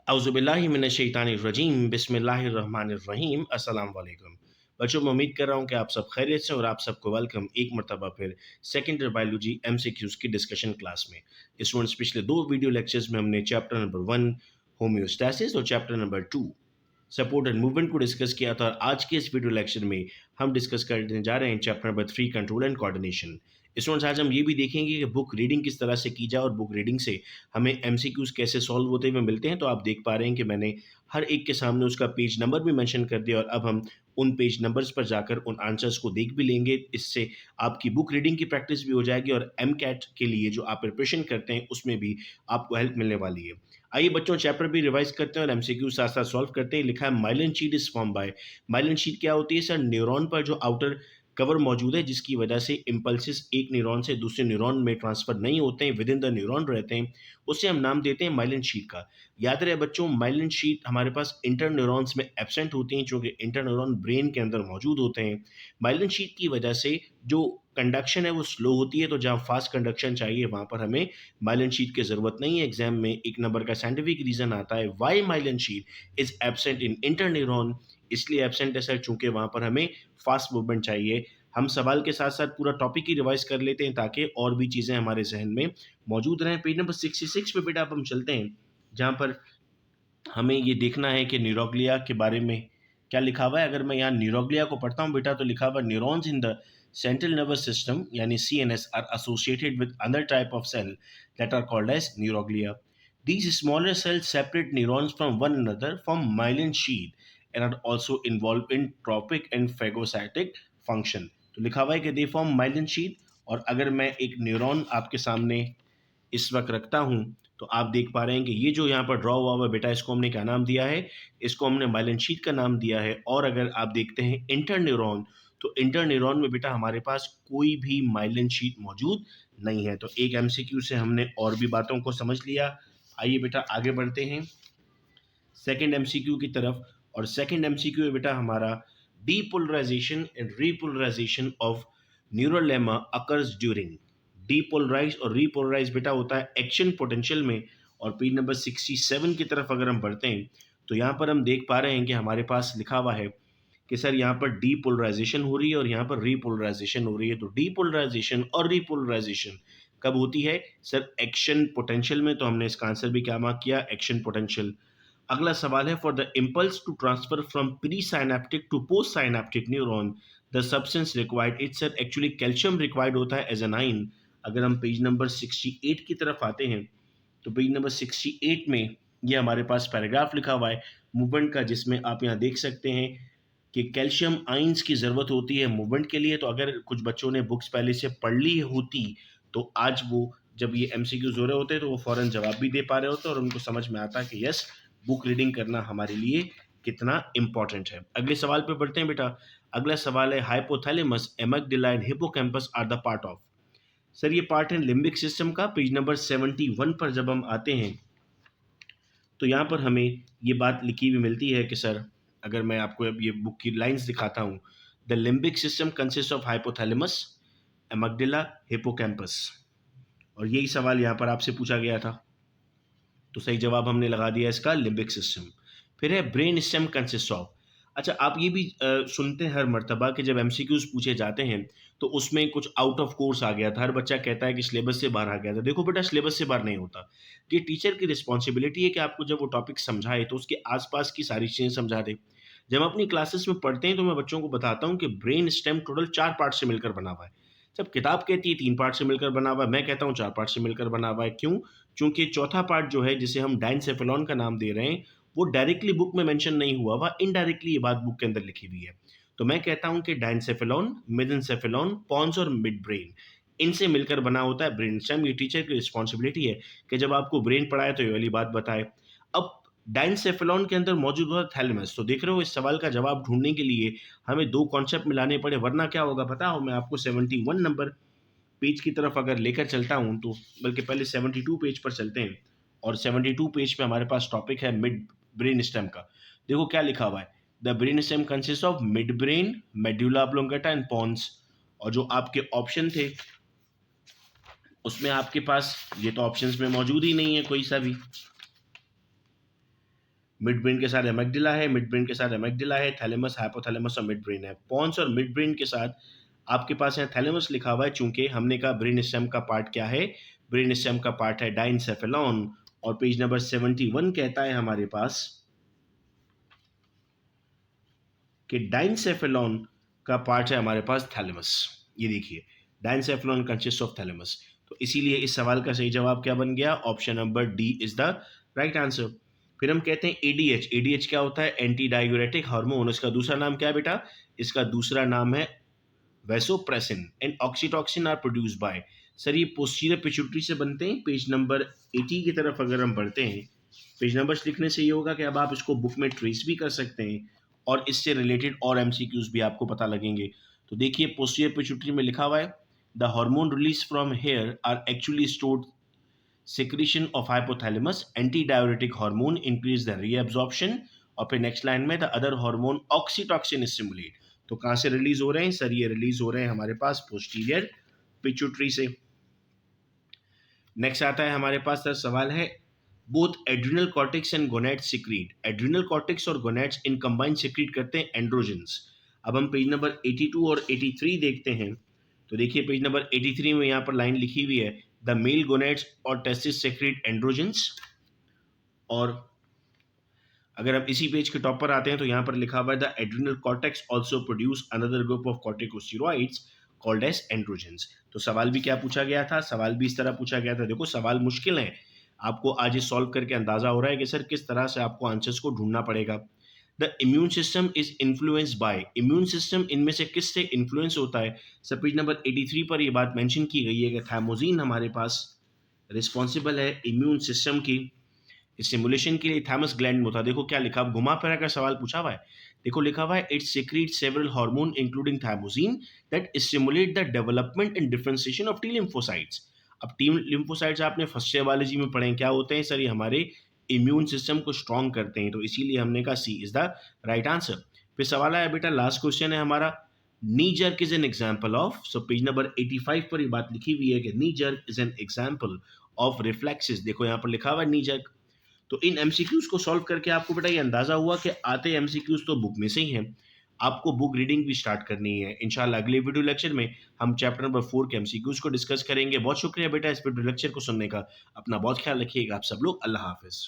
औज़ुबिल्लाहिमिनश्शैतानिर्रजीम बिस्मिल्लाहिर्रहमानिर्रहीम अस्सलाम वालेकुम। बच्चों, मैं उम्मीद कर रहा हूँ कि आप सब खैरियत से और आप सबको वेलकम एक मरतबा फिर सेकेंड ईयर बायोलॉजी एमसीक्यूज़ की डिस्कशन क्लास में। स्टूडेंट्स, पिछले 2 वीडियो लेक्चर्स में हमने चैप्टर नंबर 1 होम्योस्टैसिस और chapter number 2 support and movement को डिस्कस किया था और आज के इस वीडियो लेक्चर में हम डिस्कस करने जा रहे हैं chapter number 3 control and coordination. Students, आज हम ये भी देखेंगे कि बुक रीडिंग किस तरह से की जाए और बुक रीडिंग से हमें एमसीक्यूज कैसे सॉल्व होते हुए मिलते हैं। तो आप देख पा रहे हैं कि मैंने हर एक के सामने उसका पेज नंबर भी मेंशन कर दिया और अब हम उन पेज नंबर्स पर जाकर उन आंसर्स को देख भी लेंगे। इससे आपकी बुक रीडिंग की प्रैक्टिस भी हो जाएगी और एमकैट के लिए जो आप प्रिपरेशन करते हैं उसमें भी आपको हेल्प मिलने वाली है। आइए बच्चों, चैप्टर भी रिवाइज करते हैं और एमसीक्यू साथ साथ सॉल्व करते हैं। लिखा है myelin sheath is form by. Myelin sheath क्या होती है सर? न्यूरॉन पर जो आउटर कवर मौजूद है जिसकी वजह से इम्पल्सिस एक न्यूरॉन से दूसरे न्यूरॉन में ट्रांसफर नहीं होते हैं, विद इन द न्यूरॉन रहते हैं, उसे हम नाम देते हैं माइलिन शीट का। याद रहे बच्चों, माइलिन शीट हमारे पास इंटर न्यूरॉन्स में एब्सेंट होती हैं, जो कि इंटर न्यूरॉन ब्रेन के अंदर मौजूद होते हैं। माइलिन शीट की वजह से जो कंडक्शन है वो स्लो होती है, तो जहाँ फास्ट कंडक्शन चाहिए वहाँ पर हमें माइलिन शीट की ज़रूरत नहीं है। एग्जाम में एक नंबर का साइंटिफिक रीज़न आता है why myelin sheath is absent in interneuron. इसलिए एब्सेंट है सर चूंकि वहाँ पर हमें फास्ट मूवमेंट चाहिए। हम सवाल के साथ साथ पूरा टॉपिक ही रिवाइज कर लेते हैं ताकि और भी चीज़ें हमारे जहन में मौजूद रहें। पेज नंबर 66 पे बेटा अब हम चलते हैं, जहाँ पर हमें ये देखना है कि न्यूरोग्लिया के बारे में क्या लिखा हुआ है। अगर मैं यहाँ न्यूरोग्लिया को पढ़ता हूँ बेटा, तो लिखा हुआ neurons in the central nervous system यानी CNS are associated with other type of cell that are called as neuroglia. These smaller cells separate neurons from one another from myelin sheath and are also involved in tropic and phagocytic function। तो लिखा हुआ है कि they form myelin sheath। और अगर मैं एक neuron आपके सामने इस वक्त रखता हूं, तो आप देख पा रहे हैं कि ये जो यहाँ पर ड्रॉ हुआ हुआ बेटा, इसको हमने क्या नाम दिया है? इसको हमने माइलिन शीट का नाम दिया है। और अगर आप देखते हैं इंटर न्यूरॉन, तो इंटर न्यूरॉन में बेटा हमारे पास कोई भी माइलिन शीट मौजूद नहीं है। तो एक एमसीक्यू से हमने और भी बातों को समझ लिया। आइए बेटा आगे बढ़ते हैं सेकंड एमसीक्यू की तरफ। और सेकंड एमसीक्यू है बेटा हमारा depolarization and repolarization of neurilemma occurs during. Depolarize और रीपोलराइज बेटा होता है एक्शन पोटेंशियल में। और पेज नंबर 67 की तरफ अगर हम बढ़ते हैं, तो यहाँ पर हम देख पा रहे हैं कि हमारे पास लिखा हुआ है कि सर यहाँ पर डीपोलराइजेशन हो रही है और यहाँ पर रीपोलराइजेशन हो रही है। तो डीपोलराइजेशन और रीपोलराइजेशन कब होती है सर? एक्शन पोटेंशियल में। तो हमने इसका आंसर भी क्या मार्क किया? Action potential. अगला सवाल है for the impulse to transfer from pre synaptic to post synaptic neuron the substance required it's sir actually calcium required होता है एज एन आइन। अगर हम पेज नंबर 68 की तरफ आते हैं, तो पेज नंबर 68 में ये हमारे पास पैराग्राफ लिखा हुआ है मूवमेंट का, जिसमें आप यहाँ देख सकते हैं कि कैल्शियम आइंस की ज़रूरत होती है मूवमेंट के लिए। तो अगर कुछ बच्चों ने बुक्स पहले से पढ़ ली होती, तो आज वो जब ये एमसीक्यूज हो रहे होते तो वो फौरन जवाब भी दे पा रहे होते और उनको समझ में आता कि यस, बुक रीडिंग करना हमारे लिए कितना इंपॉर्टेंट है। अगले सवाल पे बढ़ते हैं बेटा। अगला सवाल है hypothalamus, amygdala and hippocampus are the part of. Sir ये पार्ट है लिम्बिक सिस्टम का। पेज नंबर 71 पर जब हम आते हैं, तो यहाँ पर हमें ये बात लिखी हुई मिलती है कि सर, अगर मैं आपको अब ये बुक की लाइंस दिखाता हूँ, the limbic system consist of hypothalamus, amygdala, hippocampus. और यही सवाल यहाँ पर आपसे पूछा गया था, तो सही जवाब हमने लगा दिया इसका लिम्बिक सिस्टम। फिर है ब्रेन स्टेम कंसिस्ट ऑफ। अच्छा, आप ये भी सुनते हैं हर मर्तबा कि जब एमसीक्यूज पूछे जाते हैं तो उसमें कुछ आउट ऑफ कोर्स आ गया था। हर बच्चा कहता है कि सिलेबस से बाहर आ गया था। देखो बेटा, सिलेबस से बाहर नहीं होता। ये टीचर की रिस्पॉन्सिबिलिटी है कि आपको जब वो टॉपिक समझाए तो उसके आसपास की सारी चीज़ें समझा दे। जब हम अपनी क्लासेस में पढ़ते हैं तो मैं बच्चों को बताता हूँ कि ब्रेन स्टेम टोटल 4 पार्ट से मिलकर बना हुआ है। जब किताब कहती है 3 पार्ट से मिलकर बना हुआ है, मैं कहता हूँ 4 पार्ट से मिलकर बना हुआ है। क्यों? चूंकि चौथा पार्ट जो है, जिसे हम डाइनसेफेलॉन का नाम दे रहे हैं, वो डायरेक्टली बुक में मेंशन नहीं हुआ हुआ, इनडायरेक्टली ये बात बुक के अंदर लिखी हुई है। तो मैं कहता हूं कि डाइनसेफेलॉन, मेसेंसेफेलॉन, पॉन्स और मिड ब्रेन, इनसे मिलकर बना होता है ब्रेन स्टेम। ये टीचर की रिस्पॉन्सिबिलिटी है कि जब आपको ब्रेन पढ़ाए तो ये वाली बात बताए। अब डाइनसेफेलॉन के अंदर मौजूद होता है थैलेमस। तो देख रहे हो, इस सवाल का जवाब ढूंढने के लिए हमें दो कॉन्सेप्ट मिलाने पड़े, वरना क्या होगा पता हो? मैं आपको 71 नंबर पेज की तरफ अगर लेकर चलता हूं, तो बल्कि पहले 72 पेज पर चलते हैं। और 72 पेज पे हमारे पास टॉपिक है मिड ब्रेन स्टेम का। देखो क्या लिखा हुआ है, the brain stem consist of mid brain, medulla oblongata and pons. और जो आपके ऑप्शन थे उसमें आपके पास ये तो ऑप्शंस में मौजूद ही नहीं है कोई सा भी। मिड ब्रेन के साथ एमिगडाला है, मिड ब्रेन के साथ एमिगडाला है, थैलेमस, हाइपोथैलेमस और मिड ब्रेन है। पॉन्स और मिड ब्रेन के साथ आपके पास यहाँ थैलेमस लिखा हुआ है, चूंकि हमने कहा ब्रेन स्टेम का पार्ट क्या है, ब्रेन स्टेम का पार्ट है डाइनसेफेलॉन, और पेज नंबर 71 कहता है हमारे पास कि डाइनसेफेलॉन का पार्ट है हमारे पास थैलेमस। ये देखिए, डाइनसेफेलॉन कंसिस्ट ऑफ थैलेमस। तो इसीलिए इस सवाल का सही जवाब क्या बन गया, option number D is the right answer. फिर हम कहते हैं एडीएच। एडीएच क्या होता है, एंटी डायूरेटिक हार्मोन। इसका दूसरा नाम क्या है बेटा, इसका दूसरा नाम है vasopressin and oxytocin are produce by. Sir ये पोस्टीरियर पिट्यूटरी से बनते हैं। पेज नंबर 80 की तरफ अगर हम बढ़ते हैं, पेज नंबर्स लिखने से ये होगा कि अब आप इसको बुक में ट्रेस भी कर सकते हैं और इससे रिलेटेड और एमसीक्यूज भी आपको पता लगेंगे। तो देखिए, पोस्टीरियर पिट्यूटरी में लिखा हुआ है the hormone release from here are actually stored secretion of hypothalamus, anti-diuretic hormone increase the reabsorption, और फिर नेक्स्ट लाइन में the other hormone oxytocin stimulate. तो कहाँ से रिलीज हो रहे हैं सर, ये रिलीज हो रहे हैं हमारे पास पोस्टीरियर पिट्यूटरी से। नेक्स्ट आता है हमारे पास सर सवाल है, both adrenal cortex and gonads secrete. Adrenal cortex और गोनेड्स इन कंबाइन सिक्रीट करते हैं एंड्रोजन्स। अब हम पेज नंबर 82 और 83 देखते हैं। तो देखिए, पेज नंबर 83 में यहाँ पर लाइन लिखी हुई है द मेल गोनेड्स और टेस्टिस सेक्रेट एंड्रोजन्स। और अगर हम इसी पेज के टॉप पर आते हैं तो यहाँ पर लिखा हुआ है the adrenal cortex also produce another group of corticosteroids called as androgens. तो सवाल भी क्या पूछा गया था, सवाल भी इस तरह पूछा गया था। देखो सवाल मुश्किल है, आपको आज ये सॉल्व करके अंदाजा हो रहा है कि सर किस तरह से आपको आंसर्स को ढूंढना पड़ेगा। The immune system is influenced by. Immune system इनमें से किससे इन्फ्लुएंस होता है। सर पेज नंबर 83 पर ये बात मेंशन की गई है कि थायमोजिन हमारे पास रिस्पॉन्सिबल है इम्यून सिस्टम की स्टिमुलेशन के लिए। थैमस ग्लैंड में होता है। देखो क्या लिखा, घुमा फिरा कर सवाल पूछा हुआ है। देखो लिखा हुआ है it secrete several hormone including thymosin that stimulate the development and differentiation of T lymphocytes. अब टी लिम्फोसाइट्स आपने फर्स्ट ईयर बायोलॉजी में पढ़े हैं, क्या होते हैं सर, ये हमारे इम्यून सिस्टम को स्ट्रॉन्ग करते हैं। तो इसीलिए हमने कहा सी इज द राइट आंसर। फिर सवाल आया बेटा, लास्ट क्वेश्चन है हमारा, नी jerk is an example of. So page number 85 पर ये बात लिखी हुई है कि नी jerk is an example of reflexes. देखो यहाँ पर लिखा हुआ है नी जर्क। तो इन एमसीक्यूज को सॉल्व करके आपको बेटा ये अंदाजा हुआ कि आते एमसीक्यूज तो बुक में से ही हैं, आपको बुक रीडिंग भी स्टार्ट करनी है। इंशाल्लाह अगले वीडियो लेक्चर में हम चैप्टर नंबर 4 के एमसीक्यूज को डिस्कस करेंगे। बहुत शुक्रिया बेटा इस वीडियो लेक्चर को सुनने का। अपना बहुत ख्याल रखिएगा आप सब लोग। अल्लाह हाफिज।